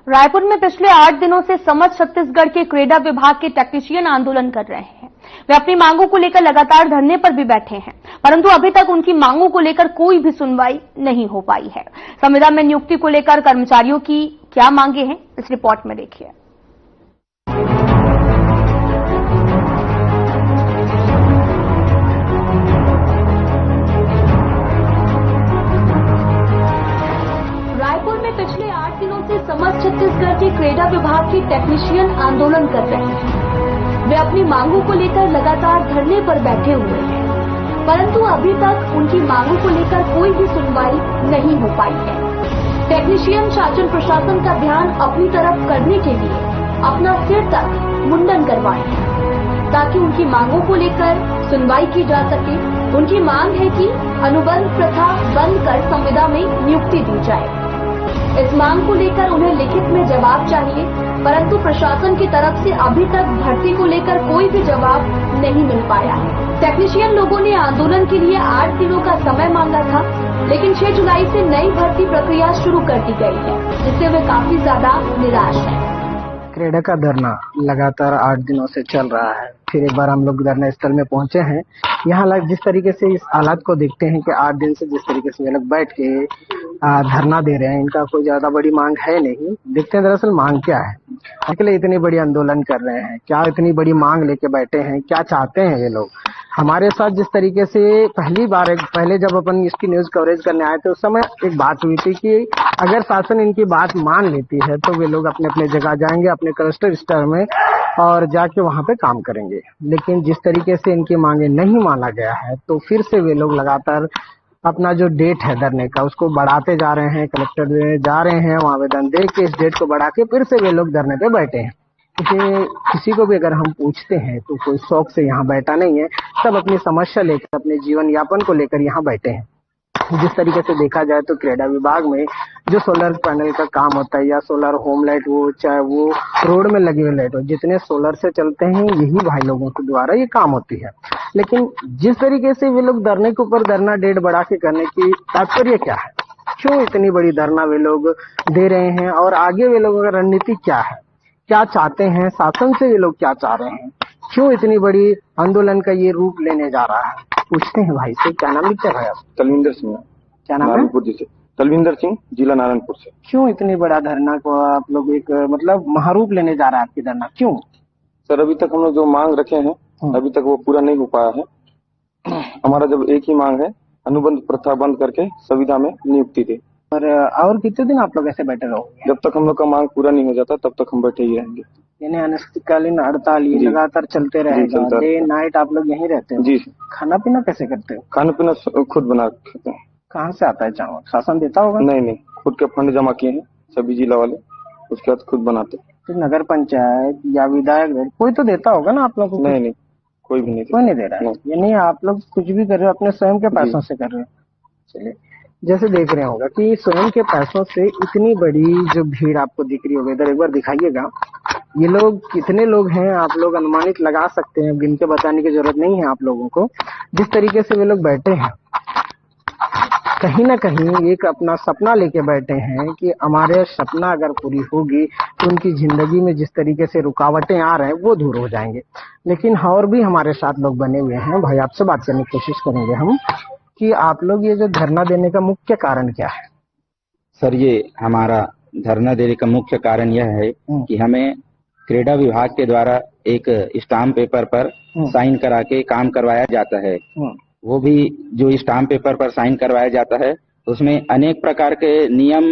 रायपुर में पिछले 8 दिनों से समझ छत्तीसगढ़ के क्रेडा विभाग के टेक्नीशियन आंदोलन कर रहे हैं। वे अपनी मांगों को लेकर लगातार धरने पर भी बैठे हैं, परंतु अभी तक उनकी मांगों को लेकर कोई भी सुनवाई नहीं हो पाई है। संविदा में नियुक्ति को लेकर कर्मचारियों की क्या मांगे हैं, इस रिपोर्ट में देखिए। रायपुर में पिछले 8 दिनों से समझ छत्तीसगढ़ के क्रेडा विभाग के टेक्नीशियन आंदोलन कर रहे हैं। वे अपनी मांगों को लेकर लगातार धरने पर बैठे हुए हैं, परंतु अभी तक उनकी मांगों को लेकर कोई भी सुनवाई नहीं हो पाई है। टेक्नीशियन शासन प्रशासन का ध्यान अपनी तरफ करने के लिए अपना सिर तक मुंडन करवाए हैं, ताकि उनकी मांगों को लेकर सुनवाई की जा सके। उनकी मांग है कि अनुबंध प्रथा बंद कर संविदा में नियुक्ति दी जाए। इस मांग को लेकर उन्हें लिखित में जवाब चाहिए, परंतु प्रशासन की तरफ से अभी तक भर्ती को लेकर कोई भी जवाब नहीं मिल पाया है। टेक्नीशियन लोगों ने आंदोलन के लिए 8 दिनों का समय मांगा था, लेकिन 6 जुलाई से नई भर्ती प्रक्रिया शुरू कर दी गई है, जिससे वे काफी ज्यादा निराश हैं। क्रेडा का धरना लगातार 8 दिनों से चल रहा है। फिर एक बार हम लोग धरना स्थल में पहुंचे हैं। यहाँ जिस तरीके से इस हालात को देखते हैं कि 8 दिन से जिस तरीके से ये लोग बैठ के धरना दे रहे हैं, इनका कोई ज्यादा बड़ी मांग है नहीं। देखते हैं दरअसल मांग क्या है, इसके लिए इतनी बड़ी आंदोलन कर रहे हैं, क्या इतनी बड़ी मांग लेके बैठे हैं, क्या चाहते हैं ये लोग। हमारे साथ जिस तरीके से पहले जब अपन इसकी न्यूज कवरेज करने आए थे, उस समय एक बात हुई थी कि अगर शासन इनकी बात मान लेती है तो वे लोग अपने अपने जगह जाएंगे, अपने क्लस्टर स्तर में, और जाके वहां पे काम करेंगे। लेकिन जिस तरीके से इनकी मांगे नहीं माना गया है, तो फिर से वे लोग लगातार अपना जो डेट है धरने का उसको बढ़ाते जा रहे हैं। कलेक्टर जा रहे हैं, वहां आवेदन दे के इस डेट को बढ़ा के फिर से वे लोग धरने पे बैठे हैं। किसी को भी अगर हम पूछते हैं तो कोई शौक से यहाँ बैठा नहीं है, सब अपनी समस्या लेकर, अपने जीवन यापन को लेकर यहाँ बैठे हैं। जिस तरीके से देखा जाए तो क्रेडा विभाग में जो सोलर पैनल का काम होता है या सोलर होम लाइट हो, चाहे वो रोड में लगी हुई लाइट हो, जितने सोलर से चलते हैं यही भाई लोगों के द्वारा ये काम होती है। लेकिन जिस तरीके से वे लोग धरने के ऊपर धरना डेट बढ़ा के करने की तात्पर्य क्या है, क्यों इतनी बड़ी धरना वे लोग दे रहे हैं, और आगे वे लोगों का रणनीति क्या है, क्या चाहते हैं, शासन से ये लोग क्या चाह रहे हैं, क्यों इतनी बड़ी आंदोलन का ये रूप लेने जा रहा है। पूछते हैं भाई से, क्या नाम लिखते हैं? तलविंदर सिंह। क्या नाम है? नारायणपुर जी से। तलविंदर सिंह, जिला नारायणपुर से। क्यों इतनी बड़ा धरना को आप लोग एक मतलब महारूप लेने जा रहा है आपकी धरना, क्यों? सर अभी तक हम लोग जो मांग रखे हैं अभी तक वो पूरा नहीं हो पाया है। हमारा जब एक ही मांग है, अनुबंध प्रथा बंद करके संविदा में नियुक्ति दे। और कितने दिन आप लोग ऐसे बैठे रहोगे? जब तक हम लोग का मांग पूरा नहीं हो जाता तब तक हम बैठे ही रहेंगे। यानी अनिश्चितकालीन हड़ताल ये लगातार चलते रहेगा? डे नाइट आप लोग यहीं रहते हो? जी। खाना पीना कैसे करते हो? खाना पीना खुद बना खाते हैं। कहाँ से आता है चावल? शासन देता होगा? नहीं, खुद के फंड जमा किए हैं सभी जिला वाले, उसके बाद खुद बनाते। तो नगर पंचायत या विधायक कोई तो देता होगा ना आप लोग को? नहीं, कोई भी नहीं, कोई नहीं दे रहा है। यानी आप लोग कुछ भी कर रहे हो अपने स्वयं के पैसों से कर रहे हो। चलिए, जैसे देख रहे होगा कि स्वयं के पैसों से इतनी बड़ी जो भीड़ आपको दिख रही होगी, इधर एक बार दिखाइएगा। ये लोग कितने लोग हैं आप लोग अनुमानित लगा सकते हैं, गिन के बताने की जरूरत नहीं है आप लोगों को। जिस तरीके से वे लोग बैठे हैं, कहीं ना कहीं एक अपना सपना लेके बैठे हैं कि हमारे सपना अगर पूरी होगी तो उनकी जिंदगी में जिस तरीके से रुकावटें आ रहे हैं वो दूर हो जाएंगे। लेकिन और भी हमारे साथ लोग बने हुए हैं। भाई आपसे बात करने की कोशिश करेंगे हम कि आप लोग ये जो धरना देने का मुख्य कारण क्या है? सर ये हमारा धरना देने का मुख्य कारण यह है कि हमें क्रेडा विभाग के द्वारा एक स्टाम्प पेपर पर साइन करा के काम करवाया जाता है। वो भी जो स्टाम्प पेपर पर साइन करवाया जाता है उसमें अनेक प्रकार के नियम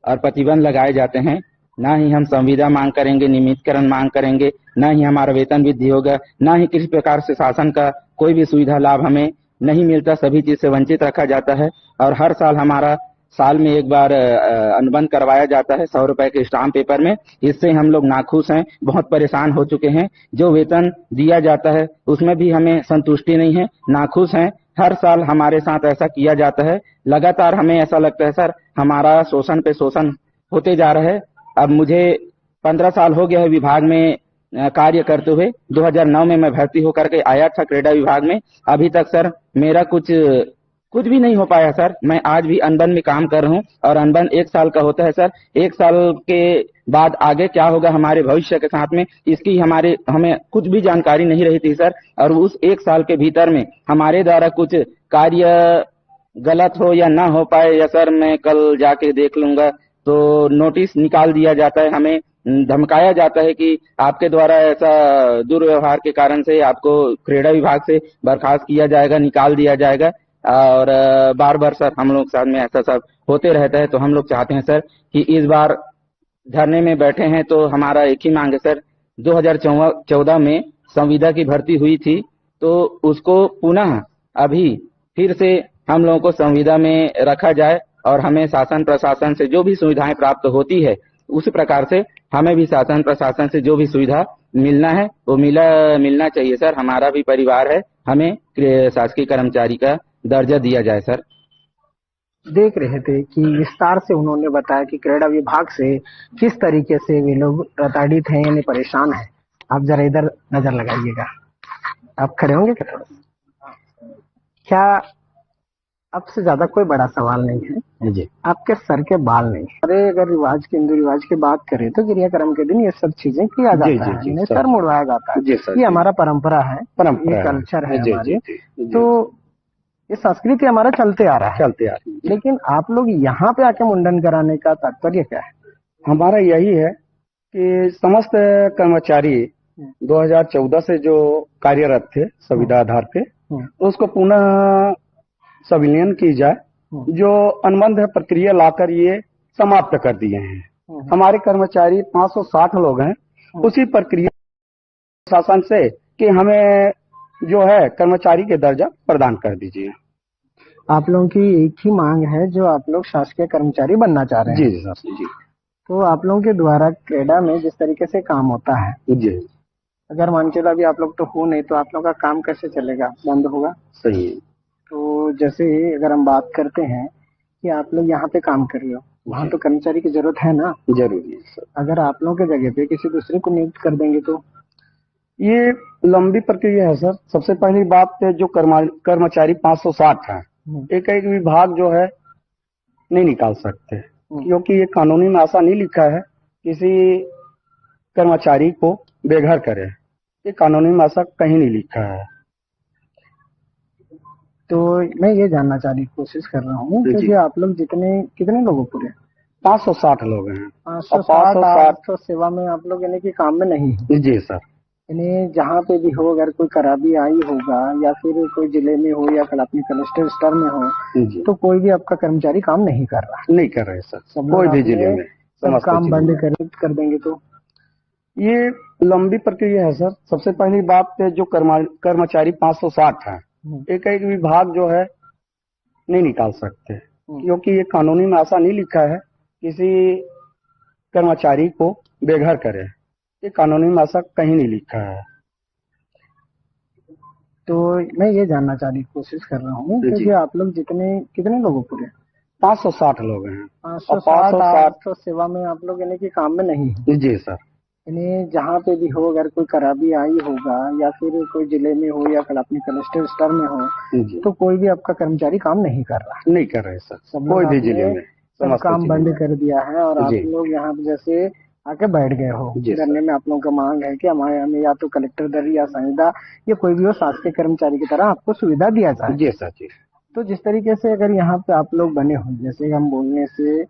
और प्रतिबंध लगाए जाते हैं। ना ही हम संविदा मांग करेंगे, नियमितकरण मांग करेंगे, ना ही हमारा वेतन वृद्धि होगा, ना ही किसी प्रकार से शासन का कोई भी सुविधा लाभ हमें नहीं मिलता। सभी चीज से वंचित रखा जाता है। और हर साल हमारा साल में एक बार अनुबंध करवाया जाता है 100 रुपए के स्टाम्प पेपर में। इससे हम लोग नाखुश हैं, बहुत परेशान हो चुके हैं। जो वेतन दिया जाता है उसमें भी हमें संतुष्टि नहीं है, नाखुश हैं। हर साल हमारे साथ ऐसा किया जाता है। लगातार हमें ऐसा लगता है सर हमारा शोषण पे शोषण होते जा रहा है। अब मुझे 15 साल हो गया है विभाग में कार्य करते हुए। 2009 में मैं भर्ती होकर के आया था क्रेडा विभाग में। अभी तक सर मेरा कुछ कुछ भी नहीं हो पाया सर। मैं आज भी अनबन में काम कर रहा हूँ और अनबन 1 साल का होता है सर। 1 साल के बाद आगे क्या होगा हमारे भविष्य के साथ में, इसकी हमें कुछ भी जानकारी नहीं रही थी सर। और उस 1 साल के भीतर में हमारे द्वारा कुछ कार्य गलत हो या ना हो पाए, या सर मैं कल जाके देख लूंगा, तो नोटिस निकाल दिया जाता है, हमें धमकाया जाता है कि आपके द्वारा ऐसा दुर्व्यवहार के कारण से आपको क्रीड़ा विभाग से बर्खास्त किया जाएगा, निकाल दिया जाएगा। और बार बार सर हम लोग साथ में ऐसा सब होते रहता है। तो हम लोग चाहते हैं सर कि इस बार धरने में बैठे हैं तो हमारा एक ही मांग है सर, 2014 में संविदा की भर्ती हुई थी, तो उसको पुनः अभी फिर से हम लोगों को संविदा में रखा जाए और हमें शासन प्रशासन से जो भी सुविधाएं प्राप्त होती है उस प्रकार से हमें भी शासन प्रशासन से जो भी सुविधा मिलना है वो मिलना चाहिए सर। हमारा भी परिवार है, हमें शासकीय कर्मचारी का दर्जा दिया जाए सर। देख रहे थे कि विस्तार से उन्होंने बताया कि क्रीड़ा विभाग से किस तरीके से वे लोग प्रताड़ित हैं यानी परेशान हैं। आप जरा इधर नजर लगाइएगा, आप खड़े होंगे क्या थोड़ा? क्या अब से ज्यादा कोई बड़ा सवाल नहीं है जी, आपके सर के बाल नहीं। अरे अगर रिवाज के हिंदू रिवाज की बात करें तो क्रियाक्रम के दिन ये सब चीजें किया जाता है, इन्हें सर मुड़वाया जाता है। ये हमारा परंपरा है, ये कल्चर है हमारी, तो ये संस्कृति हमारा चलते आ रहा है। लेकिन आप लोग यहाँ पे आके मुंडन कराने का तात्पर्य क्या है? हमारा यही है कि समस्त कर्मचारी 2014 से जो कार्यरत थे संविदा आधार पे, उसको पुनः संविलियन की जाए। जो अनुबंध प्रक्रिया लाकर ये समाप्त कर दिए हैं। हमारे कर्मचारी 560 लोग हैं। उसी प्रक्रिया शासन से कि हमें जो है कर्मचारी के दर्जा प्रदान कर दीजिए। आप लोगों की एक ही मांग है, जो आप लोग शासकीय कर्मचारी बनना चाह रहे हैं। जी सर जी। तो आप लोगों के द्वारा क्रीड़ा में जिस तरीके से काम होता है जी, अगर मान चलो अभी आप लोग तो हो नहीं, तो आप लोगों का काम कैसे चलेगा? बंद होगा। सही है। तो जैसे अगर हम बात करते हैं कि आप लोग यहाँ पे काम कर रहे हो, वहाँ तो कर्मचारी की जरूरत है ना? जरूरी है सर। अगर आप लोगों के जगह पे किसी दूसरे को नियुक्त कर देंगे तो ये लंबी प्रक्रिया है सर। सबसे पहली बात जो कर्मचारी 560 है, एक एक विभाग जो है नहीं निकाल सकते, क्योंकि ये कानूनी में ऐसा नहीं लिखा है किसी कर्मचारी को बेघर करे। ये कानूनी में ऐसा कहीं नहीं लिखा है। तो मैं ये जानना चाहने की कोशिश कर रहा हूँ कि आप लोग कितने लोगों पूरे 560 लोग हैं। 560 सेवा में आप लोग यानी कि काम में नहीं है? जी सर। यानी जहाँ पे भी हो, अगर कोई खराबी आई होगा या फिर कोई जिले में हो या अपने कलेक्टर स्तर में हो, तो कोई भी आपका कर्मचारी काम नहीं कर रहा? नहीं कर रहे सर, कोई भी जिले में सब काम बंद कर देंगे तो ये लंबी प्रक्रिया है सर। सबसे पहली बात जो कर्मचारी 560 है, एक एक विभाग जो है नहीं निकाल सकते, क्योंकि ये कानूनी में ऐसा नहीं लिखा है किसी कर्मचारी को बेघर करे। ये कानूनी में ऐसा कहीं नहीं लिखा है। तो मैं ये जानना चाहने की कोशिश कर रहा हूँ कि आप लोग कितने लोगों पूरे 560 लोग हैं। 560 सेवा में आप लोग यानी कि काम में नहीं है? जी सर। यानी जहाँ पे भी हो, अगर कोई खराबी आई होगा या फिर कोई जिले में हो या अपने कलेक्टर स्तर में हो, तो कोई भी आपका कर्मचारी काम नहीं कर रहा? नहीं कर रहे सर, कोई भी जिले में सब काम बंद कर दिया है और आप लोग यहाँ पे जैसे आके बैठ गए हो। धरने में आप लोगों का मांग है कि हमें या तो कलेक्टर दर या संविदा या कोई भी हो शासकीय कर्मचारी की तरह आपको सुविधा दिया जाए। जी सर जी। तो जिस तरीके से अगर यहाँ पे आप लोग बने हो, जैसे हम बोलने से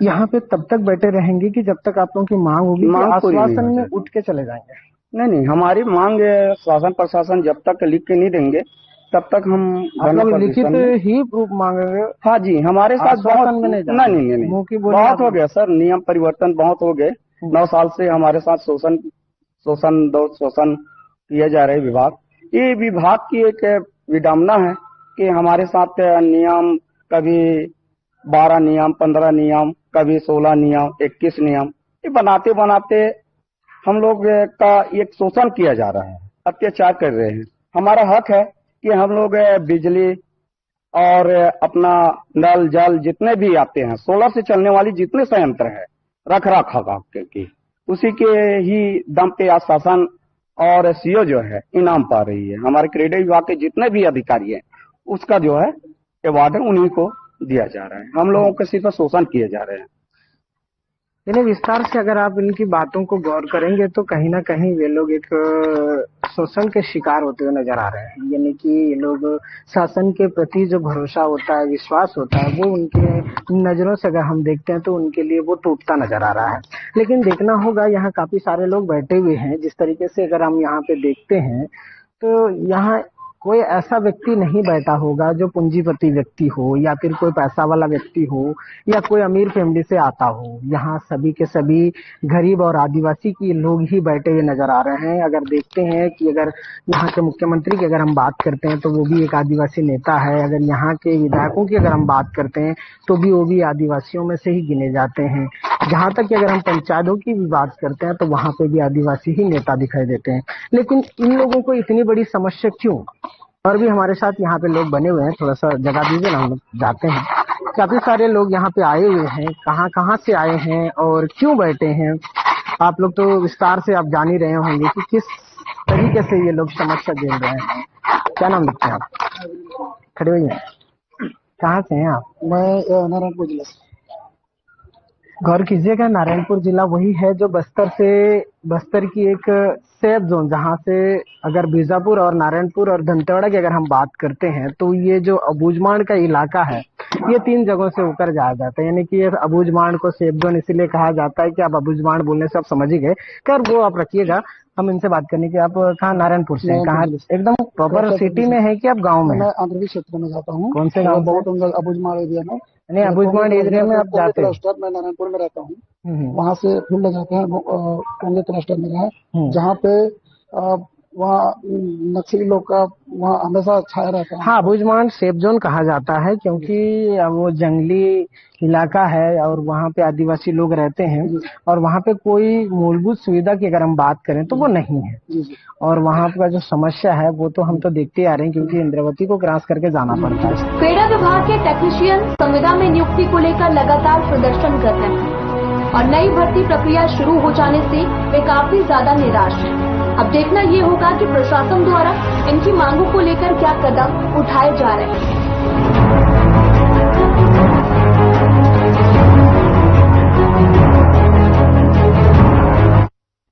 यहाँ पे तब तक बैठे रहेंगे कि जब तक आप लोगों की मांग होगी, आश्वासन में उठ के चले जाएंगे? नहीं, हमारी मांग शासन प्रशासन जब तक लिख के नहीं देंगे तब तक हम लिखित ही प्रूफ मांगेंगे। हाँ जी, हमारे साथ बहुत नहीं बहुत हो गया सर, नियम परिवर्तन बहुत हो गए। 9 साल से हमारे साथ शोषण किए जा रहे विभाग। ये विभाग की एक विडम्बना है कि हमारे साथ नियम कभी 12 नियम, 15 नियम, कभी 16 नियम, 21 नियम, ये बनाते बनाते हम लोग का एक शोषण किया जा रहा है, अत्याचार कर रहे हैं। हमारा हक है कि हम लोग बिजली और अपना नल जल जितने भी आते हैं, सोलर से चलने वाली जितने संयंत्र है, रख रखाव की उसी के ही दम पे आज शासन और सीओ जो है इनाम पा रही है। हमारे क्रीड़ा विभाग के जितने भी अधिकारी हैं उसका जो है अवार्ड उन्हीं को दिया जा रहा है। हम लोगों के सिर्फ शोषण किए जा रहे हैं। यानी विस्तार से अगर आप इनकी बातों को गौर करेंगे तो कहीं ना कहीं वे लोग एक शोषण के शिकार होते हुए नजर आ रहे हैं। यानी कि ये लोग शासन के प्रति जो भरोसा होता है, विश्वास होता है, वो उनके नजरों से अगर हम देखते हैं तो उनके लिए वो टूटता नजर आ रहा है। लेकिन देखना होगा, यहाँ काफी सारे लोग बैठे हुए हैं। जिस तरीके से अगर हम यहाँ पे देखते हैं तो यहाँ कोई ऐसा व्यक्ति नहीं बैठा होगा जो पूंजीपति व्यक्ति हो या फिर कोई पैसा वाला व्यक्ति हो या कोई अमीर फैमिली से आता हो। यहाँ सभी के सभी गरीब और आदिवासी की लोग ही बैठे हुए नजर आ रहे हैं। अगर देखते हैं कि अगर यहाँ के मुख्यमंत्री की अगर हम बात करते हैं तो वो भी एक आदिवासी नेता है। अगर यहाँ के विधायकों की अगर हम बात करते हैं तो भी वो भी आदिवासियों में से ही गिने जाते हैं। जहाँ तक कि अगर हम पंचायतों की भी बात करते हैं तो वहां पे भी आदिवासी ही नेता दिखाई देते हैं। लेकिन इन लोगों को इतनी बड़ी समस्या क्यों? और भी हमारे साथ यहाँ पे लोग बने हुए हैं, थोड़ा सा जगह दीजिए ना, हम लोग जाते हैं। काफी सारे लोग यहाँ पे आए हुए हैं, कहाँ से आए हैं और क्यों बैठे हैं, आप लोग तो विस्तार से आप जान ही रहे होंगे कि किस तरीके से ये लोग समस्या झेल रहे हैं। क्या नाम लिखते हैं आप? खड़े हुए हैं, कहाँ से हैं आप? मैं नारायणपुर जिला से। गौर कीजिएगा, नारायणपुर जिला वही है जो बस्तर की एक सेफ जोन, जहां से अगर बीजापुर और नारायणपुर और दंतेवाड़ा की अगर हम बात करते हैं तो ये जो अबूझमाड़ का इलाका है ये 3 जगहों से होकर जाया जाता है। यानी कि ये अबूझमाड़ को सेफ जोन इसीलिए कहा जाता है कि आप अबूझमाड़ बोलने से आप समझ ही गए। कर वो आप रखिएगा, हम इनसे बात करने की। आप कहाँ नारायणपुर से? कहाँ एकदम प्रॉपर सिटी में है कि आप गाँव में? मैं आंध्र क्षेत्र में जाता हूँ। कौन से गाँव? बहुत अबूझमाड़ एरिया में। नहीं, अबूझमाड़ एरिया में आप जाते हैं? मैं नारायणपुर में रहता हूँ। वहाँ से फील्ड जाते हैं, कांग्रेस क्लस्टर में है, जहाँ पे वहाँ नक्सली लोग का वहाँ हमेशा छाया रहता है। हाँ, अबूझमाड़ सेफ जोन कहा जाता है क्योंकि वो जंगली इलाका है और वहाँ पे आदिवासी लोग रहते हैं और वहाँ पे कोई मूलभूत सुविधा की अगर हम बात करें तो वो नहीं है। और वहाँ का जो समस्या है वो तो हम तो देखते आ रहे हैं क्योंकि इंद्रावती को क्रॉस करके जाना पड़ता है। क्रेडा विभाग के टेक्नीशियन संविदा में नियुक्ति को लेकर लगातार प्रदर्शन कर रहे हैं और नई भर्ती प्रक्रिया शुरू हो जाने से वे काफी ज्यादा निराश हैं। अब देखना ये होगा कि प्रशासन द्वारा इनकी मांगों को लेकर क्या कदम उठाए जा रहे हैं।